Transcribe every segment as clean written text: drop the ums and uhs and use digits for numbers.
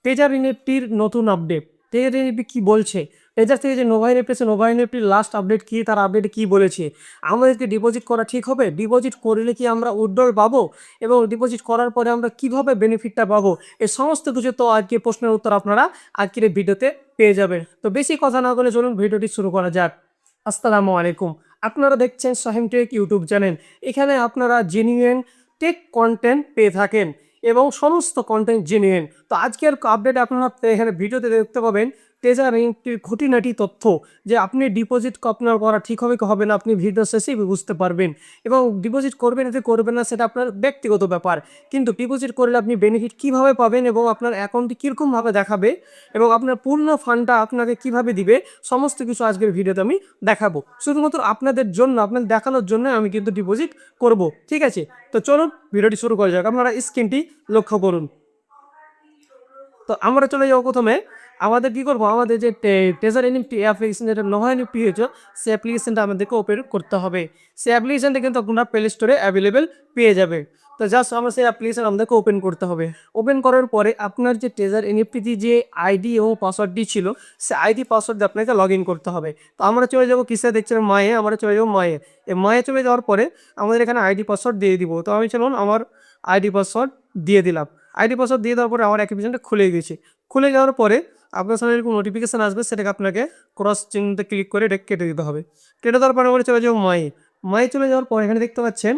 Taser এনএফটির নতুন update. Taser NFT কি বলছে? টেজার থেকে যে নোভা এনএফটি আছে, নোভা এনএফটির লাস্ট আপডেট কি, তার আপডেটে কি বলেছে? আমাদেরকে ডিপোজিট করা ঠিক হবে? ডিপোজিট করলে কি আমরা উইথড্রল পাবো? এবং ডিপোজিট করার পরে আমরা কিভাবে বেনিফিটটা পাবো? এই সমস্ত কিছু তো আজকে প্রশ্নের উত্তর আপনারা আজকের এই ভিডিওতে পেয়ে যাবেন। তো বেশি কথা না বলে চলুন ভিডিওটি শুরু করা যাক। আসসালামু আলাইকুম। আপনারা দেখছেন শাহিম টেক ইউটিউব চ্যানেল। এখানে আপনারা জেনুইন টেক কন্টেন্ট পেয়ে থাকেন এবং সমস্ত কন্টেন্ট জেনুইন। তো আজকের আপডেট আপনারা এখানে ভিডিওতে দেখতে পাবেন টেজার এনএফটির খুঁটিনাটি তথ্য, যে আপনি ডিপোজিট আপনার করা ঠিক হবে কি হবে না আপনি ভিডিও শেষেই বুঝতে পারবেন। এবং ডিপোজিট করবেন এতে করবেন না সেটা আপনার ব্যক্তিগত ব্যাপার, কিন্তু ডিপোজিট করলে আপনি বেনিফিট কিভাবে পাবেন এবং আপনার অ্যাকাউন্টটি কীরকমভাবে দেখাবে এবং আপনার পূর্ণ ফান্ডটা আপনাকে কিভাবে দিবে, সমস্ত কিছু আজকের ভিডিওতে আমি দেখাবো। শুধুমাত্র আপনাদের জন্য, আপনাদের দেখানোর জন্য আমি কিন্তু ডিপোজিট করব, ঠিক আছে? তো চলুন ভিডিওটি শুরু করা যাক। আপনারা স্ক্রিনটি লক্ষ্য করুন। তো আমরা চলে যাবো প্রথমে, আমাদের কী করবো, আমাদের যে টেজার এনএফটি অ্যাপ্লিকেশন, যেটা নোভা এনএফটি হয়েছে, সেই অ্যাপ্লিকেশনটা আমাদেরকে ওপেন করতে হবে। সেই অ্যাপ্লিকেশনটা কিন্তু আপনারা প্লে স্টোরে অ্যাভেলেবেল পেয়ে যাবে। তো জাস্ট আমরা সেই অ্যাপ্লিকেশন আমাদেরকে ওপেন করতে হবে। ওপেন করার পরে আপনার যে টেজার এনএফটিতে যে আইডি এবং পাসওয়ার্ডটি ছিল, সেই আইডি পাসওয়ার্ড দিয়ে আপনাকে লগ ইন করতে হবে। তো আমরা চলে যাবো কিসে দেখছেন, মায়ে, আমরা চলে যাবো মায়ে। এই মায়ে চলে যাওয়ার পরে আমাদের এখানে আইডি পাসওয়ার্ড দিয়ে দিব। তো আমি চলুন আমার আইডি পাসওয়ার্ড দিয়ে দিলাম। আইডি পাসওয়ার্ড দিয়ে দেওয়ার পরে আমার অ্যাপ্লিকেশনটা খুলে গেছে। খুলে যাওয়ার পরে আপনার সামনে এরকম নোটিফিকেশান আসবে, সেটাকে আপনাকে ক্রস চিহ্নতে ক্লিক করে এটা কেটে দিতে হবে। কেটে দেওয়ার পরে আমরা চলে যাবো মায়ে। মায়ে চলে যাওয়ার পর এখানে দেখতে পাচ্ছেন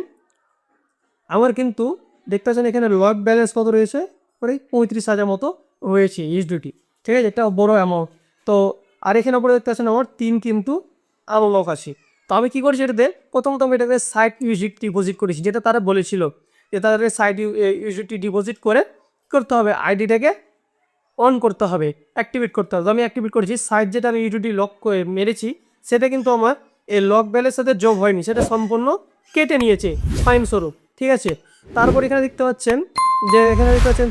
আমার কিন্তু দেখতে পাচ্ছেন এখানে লক ব্যালেন্স কত রয়েছে, প্রায় 35,000 মতো রয়েছে ইউএসডিটি, ঠিক আছে? এটা বড় অ্যামাউন্ট। তো আর এখানে উপরে দেখতে পাচ্ছেন আমার 3 কিন্তু আনলক আছে। তো আমি কী করেছি এটাতে, প্রথমত আমি এটাতে সাইড ইউএসডিটি ডিপোজিট করেছি, যেটা তারা বলেছিল যে তাদের সাইড ইউএসডিটি ডিপোজিট করতে হবে, আইডিটাকে অন করতে হবে, অ্যাক্টিভেট করতে হবে। তো আমি অ্যাক্টিভেট করেছি। সাইড যেটা আমি ইউটিলিটি লক করে মেরেছি, সেটা কিন্তু আমার এই লক ব্যালেন্সের সাথে যোগ হয়নি, সেটা সম্পূর্ণ কেটে নিয়েছে ফাইন স্বরূপ, ঠিক আছে? তারপর এখানে দেখতে পাচ্ছেন যে এখানে দেখতে পাচ্ছেন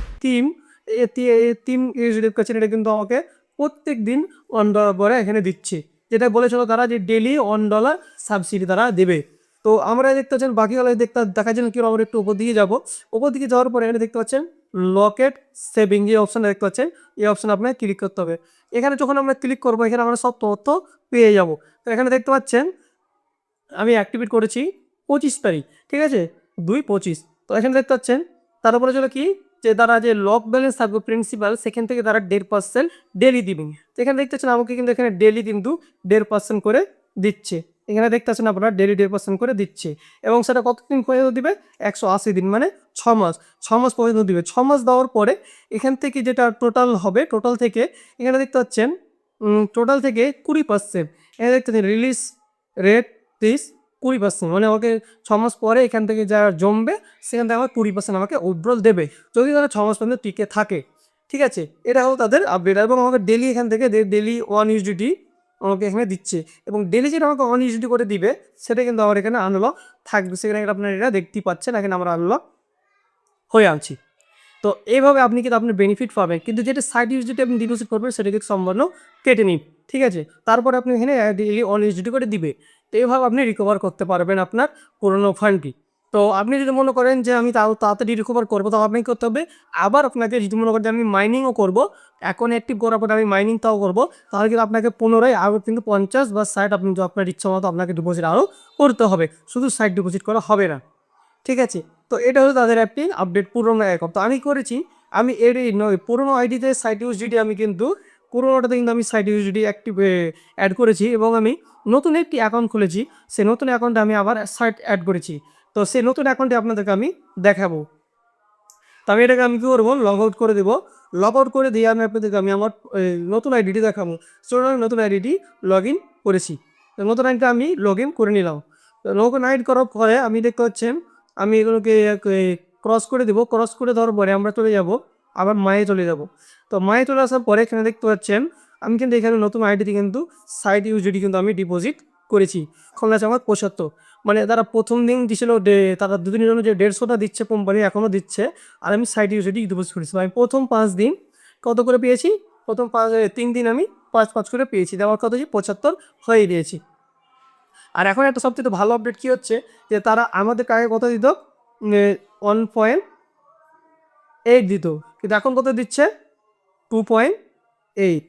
টিম ইউজ দেখতে পাচ্ছেন, এটা কিন্তু আমাকে প্রত্যেক দিন $1 করে এখানে দিচ্ছে, যেটা বলেছিল তারা যে ডেলি $1 সাবসিডি তারা দেবে। তো আমরা দেখতে পাচ্ছেন বাকিগুলো দেখার জন্য কি আমরা একটু উপর দিকে যাবো। উপর দিকে যাওয়ার পরে এখানে দেখতে পাচ্ছেন লকেট সেভিং যে অপশানটা দেখতে পাচ্ছেন, এই অপশানে আপনাকে ক্লিক করতে হবে। এখানে যখন আমরা ক্লিক করবো এখানে আমরা সব তথ্য পেয়ে যাব। তো এখানে দেখতে পাচ্ছেন আমি অ্যাক্টিভেট করেছি 25 তারিখ, ঠিক আছে? 2/25। তো এখানে দেখতে পাচ্ছেন তারপরে চলো কি, যে তারা যে লক ব্যালেন্স থাকবে প্রিন্সিপাল, সেখান থেকে তারা 1.5% ডেলি দিবেন। তো এখানে দেখতে পাচ্ছেন আমাকে কিন্তু এখানে ডেলি কিন্তু 1.5% করে দিচ্ছে। এখানে দেখতে পাচ্ছেন আপনারা ডেলি 1.5% করে দিচ্ছে, এবং সেটা কতদিন পর্যন্ত দিবে? 180 দিন, মানে 6 মাস। 6 মাস পর্যন্ত দিবে। 6 মাস দেওয়ার পরে এখান থেকে যেটা টোটাল হবে, টোটাল থেকে এখানে দেখতে পাচ্ছেন টোটাল থেকে 20%, এখানে দেখতে পাচ্ছেন রিলিজ রেট দিস 20%, মানে আমাকে 6 মাস পরে এখান থেকে যা জমবে সেখান থেকে আমার 20% আমাকে উইথড্রল দেবে, যদি তারা 6 মাস পর্যন্ত টিকে থাকে, ঠিক আছে? এটা হলো তাদের আপডেট। এবং আমাকে ডেলি এখান থেকে ডেলি 1 ইউএসডিটি আমাকে এখানে দিচ্ছে, এবং ডেলি যেটা আমাকে 1 ইউএসডিটি করে দিবে সেটা কিন্তু আমার এখানে আনলক থাকবে। সেখানে আপনারা এটা দেখতেই পাচ্ছেন, এখানে আমরা আনলক হয়ে আনছি। তো এইভাবে আপনি কিন্তু আপনার বেনিফিট পাবেন, কিন্তু যেটা সাইড ইউএসডিটি আপনি ডিপোজিট করবেন সেটা কিন্তু সম্পূর্ণ কেটে নিন, ঠিক আছে? তারপরে আপনি এখানে ডেইলি 1 ইউএসডিটি করে দিবে। তো এইভাবে আপনি রিকভার করতে পারবেন আপনার পুরোনো ফান্ডটি। তো আপনি যদি মনে করেন যে আমি তাও তাড়াতাড়ি রিকভার করবো, তো আপনাকে করতে হবে আবার আপনাকে, যদি মনে করেন যে আমি মাইনিংও করবো, এখন অ্যাক্টিভ করার পরে আমি মাইনিংটাও করবো, তাহলে কিন্তু আপনাকে পুনরায় আরও কিন্তু 50 বা 60 আপনি আপনার ইচ্ছা মতো আপনাকে ডিপোজিট আরও করতে হবে, শুধু সাইড ডিপোজিট করা হবে না, ঠিক আছে? তো এটা হলো তাদের একটি আপডেট পুরোনো অ্যাকাউন্ট। তো আমি করেছি, আমি এর এই পুরোনো আইডিতে সাইট ইউএসডিটি আমি কিন্তু পুরোনোটাতে কিন্তু আমি সাইট ইউএসডিটি অ্যাক্টিভ অ্যাড করেছি, এবং আমি নতুন একটি অ্যাকাউন্ট খুলেছি। সেই নতুন অ্যাকাউন্টে আমি আবার সাইট অ্যাড করেছি। তো সেই নতুন অ্যাকাউন্টে আপনাদেরকে আমি দেখাবো। তো আমি এটাকে আমি কী করবো, লগ আউট করে দেবো। লগ আউট করে দিয়ে আমি আপনাদেরকে আমি আমার নতুন আইডিটি দেখাবো। সো আমি নতুন আইডিটি লগ ইন করেছি। তো নতুন আইডিটা আমি লগ ইন করে নিলাম। তো নতুন আইডি করার পরে আমি দেখতে পাচ্ছেন আমি এগুলোকে ক্রস করে দেবো। ক্রস করে দেওয়ার পরে আমরা চলে যাব, আবার মায়ে চলে যাব। তো মায়ে চলে আসার পরে এখানে দেখতে পাচ্ছেন আমি কিন্তু এখানে নতুন আইডিতে কিন্তু সাইড ইউএসডিটি কিন্তু আমি ডিপোজিট করেছি। এখন আছে আমার 75, মানে তারা প্রথম দিন দিছিল তারা দুদিনের জন্য যে 150টা দিচ্ছে কোম্পানি এখনও দিচ্ছে, আর আমি সাইড ইউএসডি ডিপোজিট করেছি। আমি প্রথম 5 দিন কত করে পেয়েছি, প্রথম 3 দিন আমি 5 করে পেয়েছি, দেওয়ার কথা যে 75 হয়ে দিয়েছি। আর এখন একটা সবচেয়ে ভালো আপডেট কী হচ্ছে, যে তারা আমাদের আগে কত দিত, 1.8 দিত, কিন্তু এখন কত দিচ্ছে, 2.8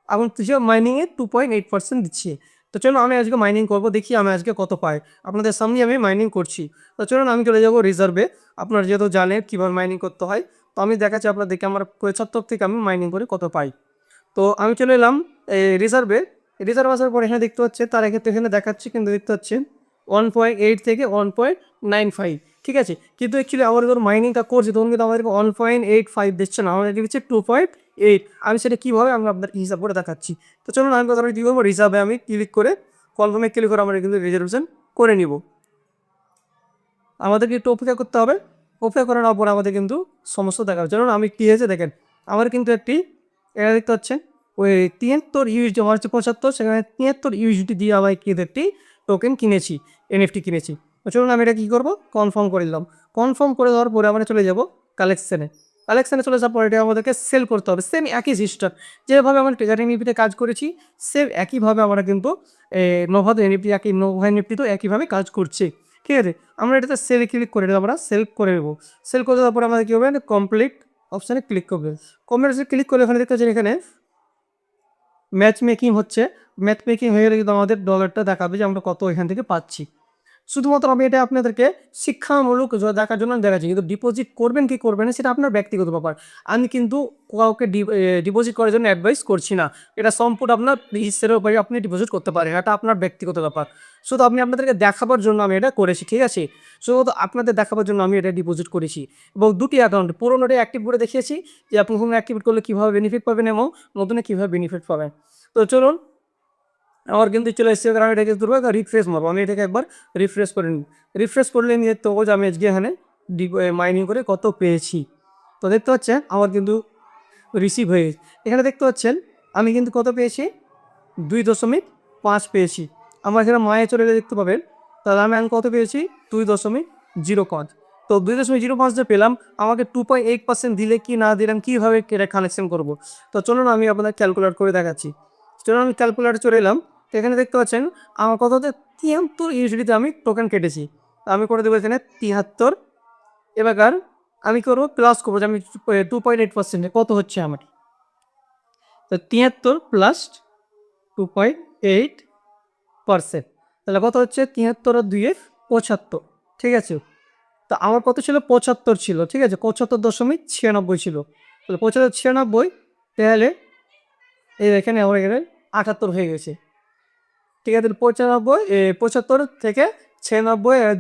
এখন মাইনিংয়ে 2.8% দিচ্ছে। তো চলুন আমি আজকে মাইনিং করব, দেখি আমি আজকে কত পাই। আপনাদের সামনে আমি মাইনিং করছি। তো চলুন আমি চলে যাব রিজার্ভে। আপনারা যেহেতু জানেন কীভাবে মাইনিং করতে হয়, তো আমি দেখাচ্ছি আপনাদেরকে আমার 75 থেকে আমি মাইনিং করে কত পাই। তো আমি চলে এলাম রিজার্ভে। রিজার্ভ আসার পর এখানে দেখতে পাচ্ছেন, তার ক্ষেত্রে এখানে দেখাচ্ছি কিন্তু দেখতে পাচ্ছেন 1.8 থেকে 1.95, ঠিক আছে। কিন্তু অ্যাকচুয়ালি আমার যখন মাইনিংটা করছি তখন কিন্তু আমাদেরকে 1.85 দিচ্ছে না, আমাদেরকে দিচ্ছে 2.8। আমি সেটা কীভাবে আমি আপনার হিসাব করে দেখাচ্ছি। তো চলুন আমি কথা কী করবো, রিজার্ভে আমি ক্লিক করে কনফার্মে ক্লিক করে আমরা কিন্তু রিজার্ভেশন করে নিব। আমাদেরকে একটু অপেক্ষা করতে হবে। অপেক্ষা করার পর আমাদের কিন্তু সমস্যা দেখা যাচ্ছে। যেমন আমি কী হয়েছে দেখেন, আমার কিন্তু একটি এটা দেখতে পাচ্ছেন ওই 73 ইউএসডি, আমার হচ্ছে 75, সেখানে 73 ইউএসডি দিয়ে আমি কিন্তু একটি টোকেন কিনেছি, এনএফটি কিনেছি। তো চলুন আমি এটা কী করবো, কনফার্ম করে দিলাম। কনফার্ম করে দেওয়ার পরে আমরা চলে যাব কালেকশানে। কালেকশানে চলে যাওয়ার পরে এটা আমাদেরকে সেল করতে হবে। সেম একই সিস্টেম, যেভাবে আমরা ট্রেজার এনএফটিতে কাজ করেছি সেম একইভাবে আমরা কিন্তু নোভাতে এনএফটি নোভা এনএফটিতেও একইভাবে কাজ করছে, ঠিক আছে। আমরা এটাতে সেল ক্লিক করে আমরা সেল করে নেবো। সেল করে দেওয়ার পরে আমাদের কী হবে, কমপ্লিট অপশানে ক্লিক করবে। কমপ্লিট ক্লিক করলে এখানে দেখতে পাচ্ছেন এখানে ম্যাচ মেকিং হচ্ছে। ম্যাচ মেকিং হয়ে গেলে কিন্তু আমাদের ডলারটা দেখাবে যে আমরা কত এখান থেকে পাচ্ছি। শুধুমাত্র আমি এটা আপনাদেরকে শিক্ষামূলক দেখার জন্য দেখাচ্ছি, কিন্তু ডিপোজিট করবেন কি করবেন না সেটা আপনার ব্যক্তিগত ব্যাপার। আমি কিন্তু কাউকে ডিপোজিট করার জন্য অ্যাডভাইস করছি না। এটা সম্পূর্ণ আপনার হিসেবের উপরে আপনি ডিপোজিট করতে পারেন, এটা আপনার ব্যক্তিগত ব্যাপার। শুধু আমি আপনাদেরকে দেখাবার জন্য আমি এটা করেছি, ঠিক আছে। শুধু আপনাদের দেখাবার জন্য আমি এটা ডিপোজিট করেছি এবং দুটি অ্যাকাউন্ট পুরোনোটা অ্যাক্টিভ করে দেখিয়েছি যে আপনি কোনো অ্যাক্টিভেট করলে কীভাবে বেনিফিট পাবেন এবং নতুনে কীভাবে বেনিফিট পাবেন। তো চলুন আমার কিন্তু চলে এসেছে, কারণ এটাকে রিফ্রেশ মারবো। আমি এটাকে একবার রিফ্রেশ করে নিই। রিফ্রেশ করলে নিয়ে তো আমি আজকে এখানে মাইনিং করে কত পেয়েছি। তো দেখতে পাচ্ছেন আমার কিন্তু রিসিভ হয়ে গেছে। এখানে দেখতে পাচ্ছেন আমি কিন্তু কত পেয়েছি, 2.5 পেয়েছি। আমার এখানে মায়ে চলে গেলে দেখতে পাবেন, তাহলে আমি কত পেয়েছি, 2.05। তো 2.05 যে পেলাম, আমাকে 2.8% দিলে কি না দিলাম, কীভাবে এটা কালেকশন করবো। তো চলুন আমি আপনাদের ক্যালকুলেট করে দেখাচ্ছি। চলুন আমি ক্যালকুলেটারে চলে এলাম। তো এখানে দেখতে পাচ্ছেন আমার কত হচ্ছে, 73 ইউএসডিতে আমি টোকেন কেটেছি। আমি করে দেবো এখানে 73। এবার আমি করবো প্লাস করবো যে আমি 2.8% কত হচ্ছে আমার। তো 73 প্লাস 2.8%, তাহলে কত হচ্ছে, 73 আর 2 75, ঠিক আছে। তো আমার কত ছিল, 75 ছিল, ঠিক আছে, 75.96 ছিল। তাহলে 75 96, তাহলে এই এখানে আমার এখানে 78 হয়ে গেছে, ঠিক আছে। 75 থেকে 96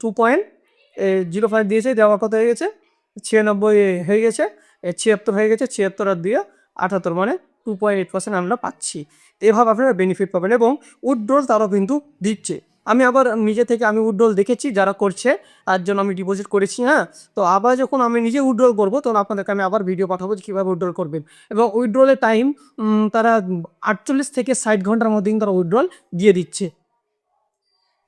2.05 দিয়েছে, দেওয়ার কথা হয়ে গেছে 96 হয়ে গেছে, 76 হয়ে গেছে। 76 আর 2 78, মানে 2.8% আমরা পাচ্ছি। এভাবে আপনারা বেনিফিট পাবেন এবং উইথড্রল তারাও কিন্তু দিচ্ছে। আমি আবার নিজে থেকে আমি উইথড্রল দেখেছি যারা করছে, তার জন্য আমি ডিপোজিট করেছি, হ্যাঁ। তো আবার যখন আমি নিজে উইথড্রল করবো তখন আপনাদেরকে আমি আবার ভিডিও পাঠাবো যে কীভাবে উইথড্রল করবেন। এবং উইথড্রলের টাইম তারা 48 থেকে 60 ঘন্টার মধ্যে কিন্তু তারা উইথড্রল দিয়ে দিচ্ছে।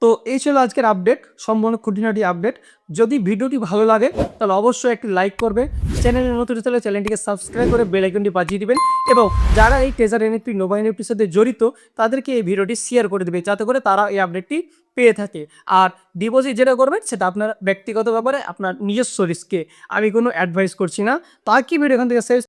তো এই ছিল আজকের আপডেট, সম্পূর্ণ খুঁটিনাটি আপডেট। যদি ভিডিওটি ভালো লাগে তাহলে অবশ্যই একটি লাইক করবে, চ্যানেলে নতুন হলে চ্যানেলটিকে সাবস্ক্রাইব করে বেল আইকনটি বাজিয়ে দিবেন এবং যারা এই ট্রেজার এনএফটি নোভা এনএফটির সাথে জড়িত তাদেরকে এই ভিডিওটি শেয়ার করে দেবে, যাতে করে তারা এই আপডেটটি পেয়ে থাকে। আর ডিপোজিট যেটা করবেন সেটা আপনার ব্যক্তিগত ব্যাপারে, আপনার নিজস্ব রিস্কে, আমি কোনো অ্যাডভাইস করছি না। তা কি ভিডিও এখান থেকে শেষ